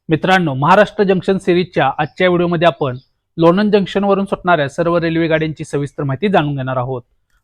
मित्रांनो, महाराष्ट्र जंक्शन सिरीजच्या आजच्या व्हिडिओमध्ये आपण लोणंद जंक्शनवरून सुटणाऱ्या सर्व रेल्वे गाड्यांची सविस्तर माहिती जाणून घेणार आहोत.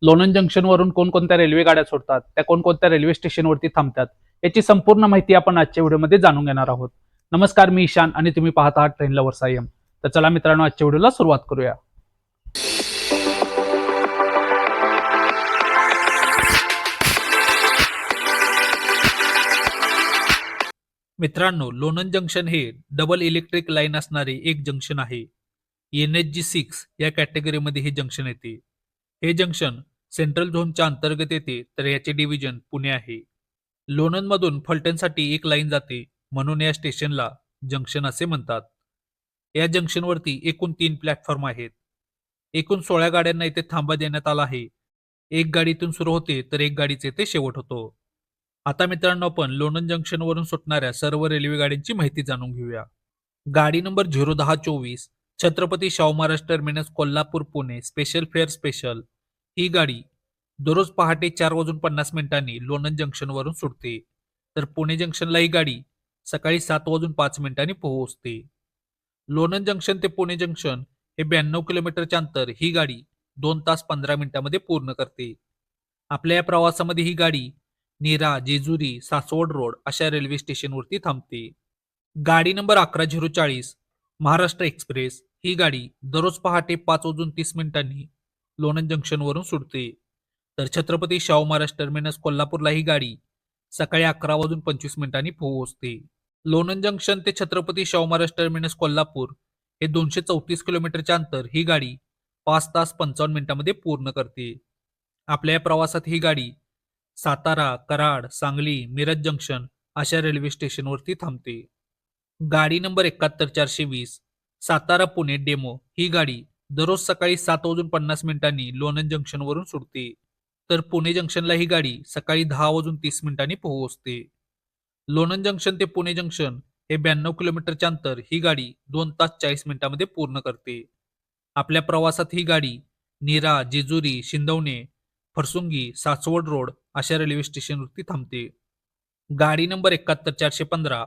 लोणंद जंक्शनवरून कोणकोणत्या रेल्वे गाड्या सोडतात, त्या कोणकोणत्या रेल्वे स्टेशनवरती थांबतात, याची संपूर्ण माहिती आपण आजच्या व्हिडिओमध्ये जाणून घेणार आहोत. नमस्कार, मी ईशान आणि तुम्ही पाहत आहात ट्रेन लव्हर्स आय एम. तर चला मित्रांनो, आजच्या व्हिडिओला सुरुवात करूया. मित्रांनो, लोणंद जंक्शन हे डबल इलेक्ट्रिक लाईन असणारे एक जंक्शन आहे. NHG6 या कॅटेगरीमध्ये हे जंक्शन येते. हे जंक्शन सेंट्रल झोनच्या अंतर्गत येते, तर याचे डिव्हिजन पुणे आहे. लोणंदमधून फलटणसाठी एक लाईन जाते, म्हणून या स्टेशनला जंक्शन असे म्हणतात. या जंक्शनवरती एकूण 3 प्लॅटफॉर्म आहेत. एकूण 16 गाड्यांना इथे थांबा देण्यात आला आहे. एक गाडी इथून सुरू होते, तर एक गाडीचे इथे शेवट होतो. आता मित्रांनो, आपण लोणंद जंक्शनवरून सुटणाऱ्या सर्व रेल्वे गाड्यांची माहिती जाणून घेऊया. गाडी number 01024 Chhatrapati Shahu Maharaj terminus Kolhapur Pune special fare special ही गाडी दररोज पहाटे 4:50 लोणंद जंक्शनवरून सुटते. तर पुणे जंक्शनला ही गाडी सकाळी 7:05 पोहोचते. लोणंद जंक्शन ते पुणे जंक्शन हे 92 किलोमीटरचे अंतर ही गाडी 2 तास 15 मिनिटांमध्ये पूर्ण करते. आपल्या या प्रवासामध्ये ही गाडी नीरा, जेजुरी, सासवड रोड अशा रेल्वे स्टेशनवरती थांबते. गाडी नंबर 11040 महाराष्ट्र एक्सप्रेस ही गाडी दररोज पहाटे 5:30 लोणंद जंक्शनवरून सुटते. तर छत्रपती शाहू महाराज टर्मिनस कोल्हापूरला ही गाडी सकाळी 11:25 पोहोचते. लोणंद जंक्शन ते छत्रपती शाहू महाराज टर्मिनस कोल्हापूर हे 234 किलोमीटरचे अंतर ही गाडी 5 तास 55 मिनिटांमध्ये पूर्ण करते. आपल्या या प्रवासात ही गाडी सातारा, कराड, सांगली, मिरज जंक्शन अशा रेल्वे स्टेशनवरती थांबते. गाडी नंबर 71420 सातारा पुणे डेमो ही गाडी दररोज सकाळी 7:50 लोणंद जंक्शनवरून सुटते. तर पुणे जंक्शनला ही गाडी सकाळी 10:30 पोहोचते. लोणंद जंक्शन ते पुणे जंक्शन हे 92 किलोमीटरचे अंतर ही गाडी 2 तास 40 मिनिटांमध्ये पूर्ण करते. आपल्या प्रवासात ही गाडी नीरा, जेजुरी, शिंदवणे, फरसुंगी, सासवड रोड अशा रेल्वे स्टेशनवरती थांबते. गाडी नंबर 71415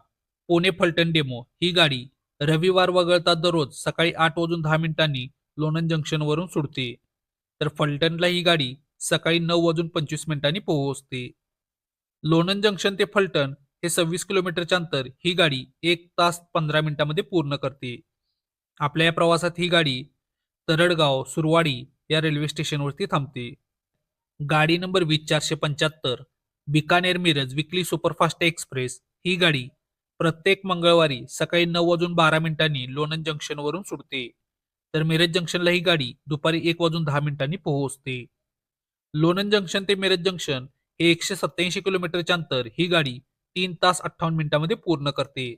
पुणे फलटण डेमो ही गाडी रविवार वगळता दररोज सकाळी 8:10 लोणंद जंक्शनवरून सुटते. तर फलटणला ही गाडी सकाळी 9:25 पोहोचते. लोणंद जंक्शन ते फलटण हे 26 किलोमीटरचे अंतर ही गाडी 1 तास 15 मिनिटांमध्ये पूर्ण करते. आपल्या या प्रवासात ही गाडी तरडगाव, सुरवाडी या रेल्वे स्टेशनवरती थांबते. गाडी number 20475 Bikaner Miraj weekly superfast express ही गाडी प्रत्येक मंगळवारी सकाळी 9:12 लोणंद जंक्शनवरून सुटते. तर मिरज जंक्शनला ही गाडी दुपारी 1:10 पोहोचते. लोणंद जंक्शन ते मिरज जंक्शन हे 187 किलोमीटरचे अंतर ही गाडी 3 तास 58 मिनिटांमध्ये पूर्ण करते.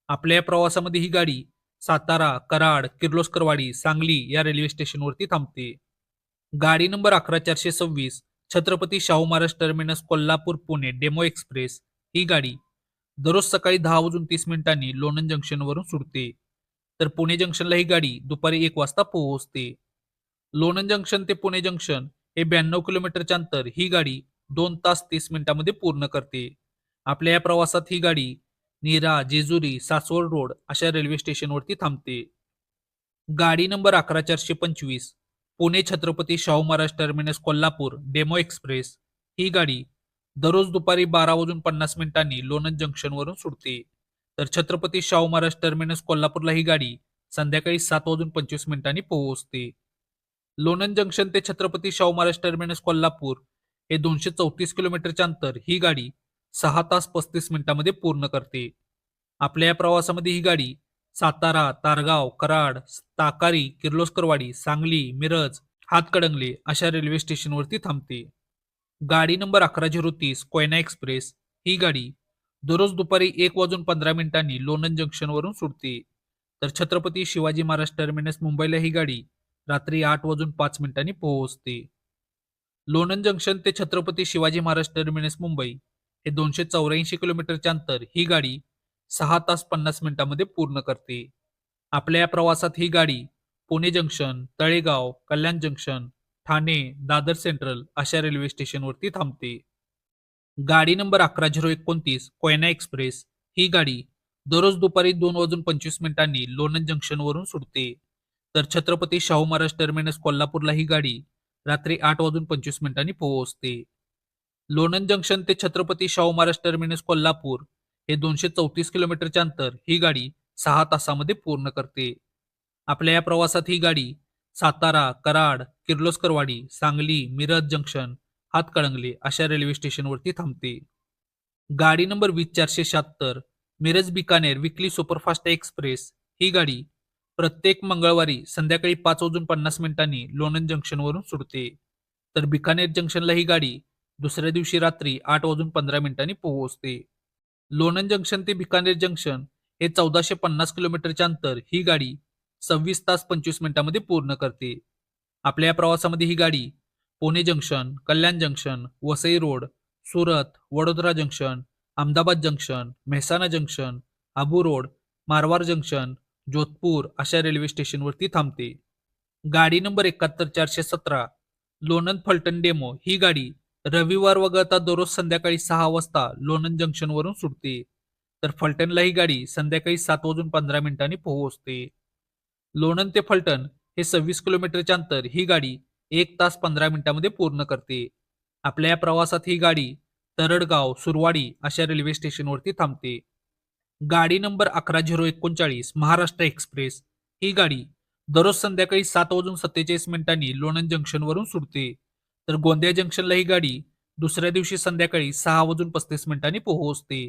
आपल्या या प्रवासामध्ये ही गाडी सातारा, कराड, किर्लोस्करवाडी, सांगली या रेल्वे स्टेशनवरती थांबते. गाडी number 11426 Chhatrapati Shahu Maharaj terminus Kolhapur Pune DEMU express ही गाडी दररोज सकाळी 10:30 लोणंद जंक्शनवरून सुटते. तर पुणे जंक्शनला ही गाडी दुपारी 1 वाजता पोहोचते. लोणंद जंक्शन ते पुणे जंक्शन हे 92 किलोमीटरचे अंतर ही गाडी 2 तास 30 मिनिटांमध्ये पूर्ण करते. आपल्या या प्रवासात ही गाडी नीरा, जेजुरी, सासवड रोड अशा रेल्वे स्टेशनवरती थांबते. गाडी number 11425 Pune Chhatrapati Shahu Maharaj terminus Kolhapur DEMU express ही गाडी दररोज दुपारी 12:50 लोणंद जंक्शनवरून सुटते. तर छत्रपती शाहू महाराज टर्मिनस कोल्हापूरला ही गाडी संध्याकाळी 7:25 पोहोचते. लोणंद जंक्शन ते छत्रपती शाहू महाराज टर्मिनस कोल्हापूर हे 234 किलोमीटरचे अंतर ही गाडी 6 तास 35 मिनिटांमध्ये पूर्ण करते. आपल्या या प्रवासामध्ये ही गाडी सातारा, तारगाव, कराड, ताकारी, किर्लोस्करवाडी, सांगली, मिरज, हातकणंगले अशा रेल्वे स्टेशनवरती थांबते. गाडी नंबर 11030 कोयना एक्सप्रेस ही गाडी दररोज दुपारी 1:15 लोणंद जंक्शनवरून सुटते. तर छत्रपती शिवाजी महाराज टर्मिनस मुंबईला ही गाडी रात्री 8:05 पोहोचते. लोणंद जंक्शन ते छत्रपती शिवाजी महाराज टर्मिनस मुंबई हे 284 किलोमीटरचे अंतर ही गाडी 6 तास 50 मिनिटांमध्ये पूर्ण करते. आपल्या या प्रवासात ही गाडी पुणे जंक्शन, तळेगाव, कल्याण जंक्शन, ठाणे, दादर सेंट्रल अशा रेल्वे स्टेशनवरती थांबते. गाडी नंबर 11029 कोयना एक्सप्रेस ही गाडी दररोज दुपारी 2:25 लोणंद जंक्शनवरून सुटते. तर छत्रपती शाहू महाराज टर्मिनस कोल्हापूरला ही गाडी रात्री 8:25 पोहोचते. लोणंद जंक्शन ते छत्रपती शाहू महाराज टर्मिनस कोल्हापूर हे 234 किलोमीटरचे अंतर ही गाडी 6 तासामध्ये पूर्ण करते. आपल्या या प्रवासात ही गाडी सातारा, कराड, किर्लोस्करवाडी, सांगली, मिरज जंक्शन, हातकणंगले अशा रेल्वे स्टेशनवरती थांबते. गाडी number 20476 Miraj Bikaner weekly superfast express ही गाडी प्रत्येक मंगळवारी संध्याकाळी 5:50 लोणंद जंक्शनवरून सुटते. तर बिकानेर जंक्शनला ही गाडी दुसऱ्या दिवशी रात्री 8:15 पोहोचते. लोणंद जंक्शन ते बिकानेर जंक्शन हे 1450 किलोमीटरचे अंतर ही गाडी 26 तास 25 मिनिटांमध्ये पूर्ण करते. आपल्या या प्रवासामध्ये ही गाडी Pune junction, Kalyan junction, Vasai road, Surat, Vadodara junction, Ahmedabad junction, Mehsana junction, Abu road, Marwar junction, Jodhpur अशा रेल्वे स्टेशनवरती थांबते. गाडी नंबर 71417 लोणंद फलटण डेमो ही गाडी रविवार वगळता दररोज संध्याकाळी 6 वाजता लोणंद जंक्शनवरून सुटते. तर फलटणला ही गाडी संध्याकाळी 7:15 पोहोचते. लोणंद ते फलटण हे 26 किलोमीटरचे अंतर ही गाडी 1 तास 15 मिनिटांमध्ये पूर्ण करते. आपल्या या प्रवासात ही गाडी तरडगाव, सुरवाडी अशा रेल्वे स्टेशनवरती थांबते. गाडी नंबर 11039 महाराष्ट्र एक्सप्रेस ही गाडी दररोज संध्याकाळी 7:47 लोणंद जंक्शनवरून सुटते. तर गोंदिया जंक्शनला ही गाडी दुसऱ्या दिवशी संध्याकाळी 6:35 पोहोचते.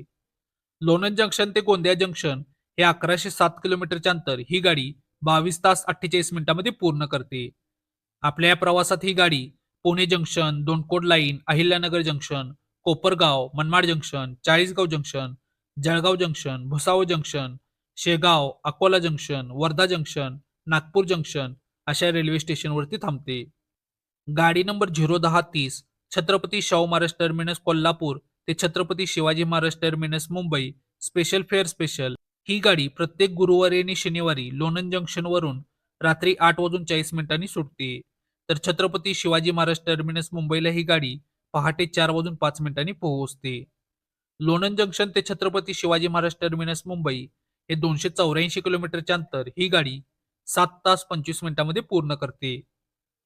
लोणंद जंक्शन ते गोंदिया जंक्शन हे 1107 किलोमीटरचे अंतर ही गाडी 22 तास 48 मिनिटांमध्ये पूर्ण करते. आपल्या या प्रवासात ही गाडी Pune junction, Daund chord line, Ahilyanagar junction, Kopargaon, Manmad junction, Chalisgaon junction, Jalgaon junction, Bhusawal junction, Shegaon, Akola junction, Wardha junction, Nagpur junction अशा रेल्वे स्टेशनवरती थांबते. गाडी नंबर 01030 छत्रपती शाहू महाराज टर्मिनस कोल्हापूर ते Chhatrapati Shivaji Maharaj terminus Mumbai special fare special ही गाडी प्रत्येक गुरुवारी आणि शनिवारी लोणंद जंक्शनवरून रात्री 8:40 सुटते. तर छत्रपती शिवाजी महाराज टर्मिनस मुंबईला ही गाडी पहाटे 4:05 पोहोचते. लोणंद जंक्शन ते छत्रपती शिवाजी महाराज टर्मिनस मुंबई हे 284 किलोमीटरचे अंतर ही गाडी 7 तास 25 मिनिटांमध्ये पूर्ण करते.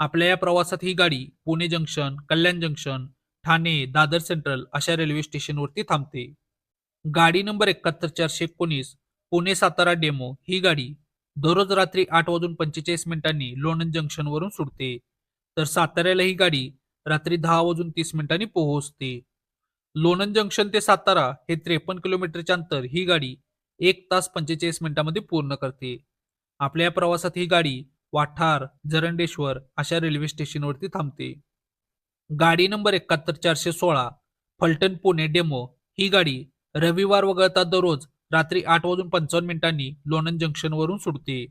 आपल्या या प्रवासात ही गाडी Pune junction, Kalyan junction, Thane, Dadar central अशा रेल्वे स्टेशनवरती थांबते. गाडी नंबर 71419 पुणे सातारा डेमो ही गाडी दररोज रात्री 8:45 लोणंद जंक्शनवरून सुटते. तर साताऱ्याला ही गाडी रात्री 10:30 पोहोचते. लोणंद जंक्शन ते सातारा हे 53 किलोमीटरचे अंतर ही गाडी 1 तास 45 मिनिटांमध्ये पूर्ण करते. आपल्या या प्रवासात ही गाडी वाठार, जरंडेश्वर अशा रेल्वे स्टेशनवरती थांबते. गाडी नंबर 71416 फलटण पुणे डेमो ही गाडी रविवार वगळता दररोज रात्री 8:55 लोणंद जंक्शनवरून सुटते.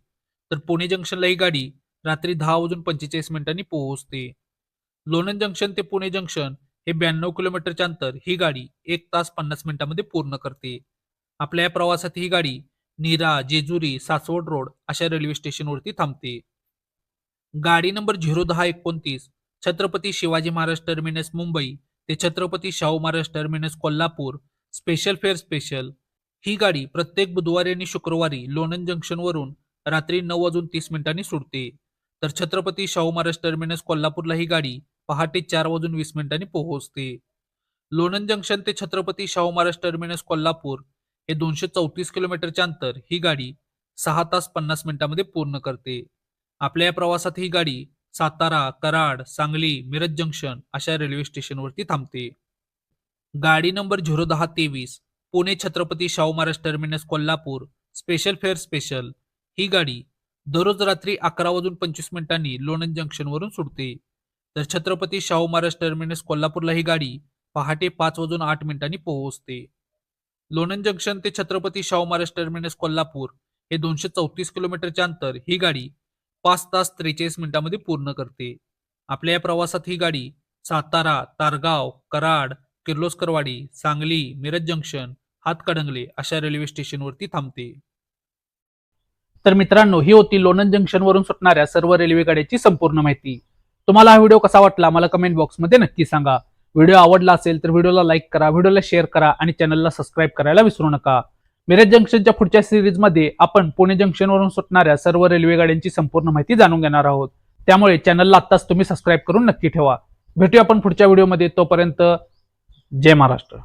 तर पुणे जंक्शनला ही गाडी रात्री 10:45 पोहोचते. लोणंद जंक्शन ते पुणे जंक्शन हे 92 किलोमीटरचे अंतर ही गाडी 1 तास 50 मिनिटांमध्ये पूर्ण करते. आपल्या या प्रवासात ही गाडी नीरा, जेजुरी, सासवड रोड अशा रेल्वे स्टेशनवरती थांबते. गाडी नंबर 01029 छत्रपती शिवाजी महाराज टर्मिनस मुंबई ते Chhatrapati Shahu Maharaj terminus Kolhapur special fare special ही गाडी प्रत्येक बुधवारी आणि शुक्रवारी लोणंद जंक्शनवरून रात्री 9:30 सुटते. तर छत्रपती शाहू महाराज टर्मिनस कोल्हापूरला ही गाडी पहाटे 4:20 पोहोचते. लोणंद जंक्शन ते छत्रपती शाहू महाराज टर्मिनस कोल्हापूर हे 234 किलोमीटरचे अंतर ही गाडी 6 तास 50 मिनिटांमध्ये पूर्ण करते. आपल्या या प्रवासात ही गाडी सातारा, कराड, सांगली, मिरज जंक्शन अशा रेल्वे स्टेशनवरती थांबते. गाडी number 01023 Pune Chhatrapati Shahu Maharaj terminus Kolhapur special fare special ही गाडी दररोज रात्री 11:25 लोणंद जंक्शनवरून सुटते. तर छत्रपती शाहू महाराज टर्मिनस कोल्हापूरला ही गाडी पहाटे 5:08 पोहोचते. लोणंद जंक्शन ते छत्रपती शाहू महाराज टर्मिनस कोल्हापूर हे 234 किलोमीटरचे अंतर ही गाडी 5 तास 43 मिनिटांमध्ये पूर्ण करते. आपल्या या प्रवासात ही गाडी सातारा, तारगाव, कराड, किर्लोस्करवाडी, सांगली, मिरज जंक्शन, हातकणंगले अशा रेल्वे स्टेशनवरती थांबते. तर मित्रांनो, ही होती लोणंद जंक्शनवरून सुटणाऱ्या सर्व रेल्वे गाड्याची संपूर्ण माहिती. तुम्हाला हा व्हिडिओ कसा वाटला मला कमेंट बॉक्समध्ये नक्की सांगा. व्हिडिओ आवडला असेल तर व्हिडिओला लाईक करा, व्हिडिओला शेअर करा आणि चॅनलला सबस्क्राईब करायला विसरू नका. मिरज जंक्शनच्या पुढच्या सिरीजमध्ये आपण पुणे जंक्शनवरून सुटणाऱ्या सर्व रेल्वे गाड्यांची संपूर्ण माहिती जाणून घेणार आहोत. त्यामुळे चॅनलला आत्ताच तुम्ही सबस्क्राईब करून नक्की ठेवा. भेटूया आपण पुढच्या व्हिडिओमध्ये. तोपर्यंत जय महाराष्ट्र.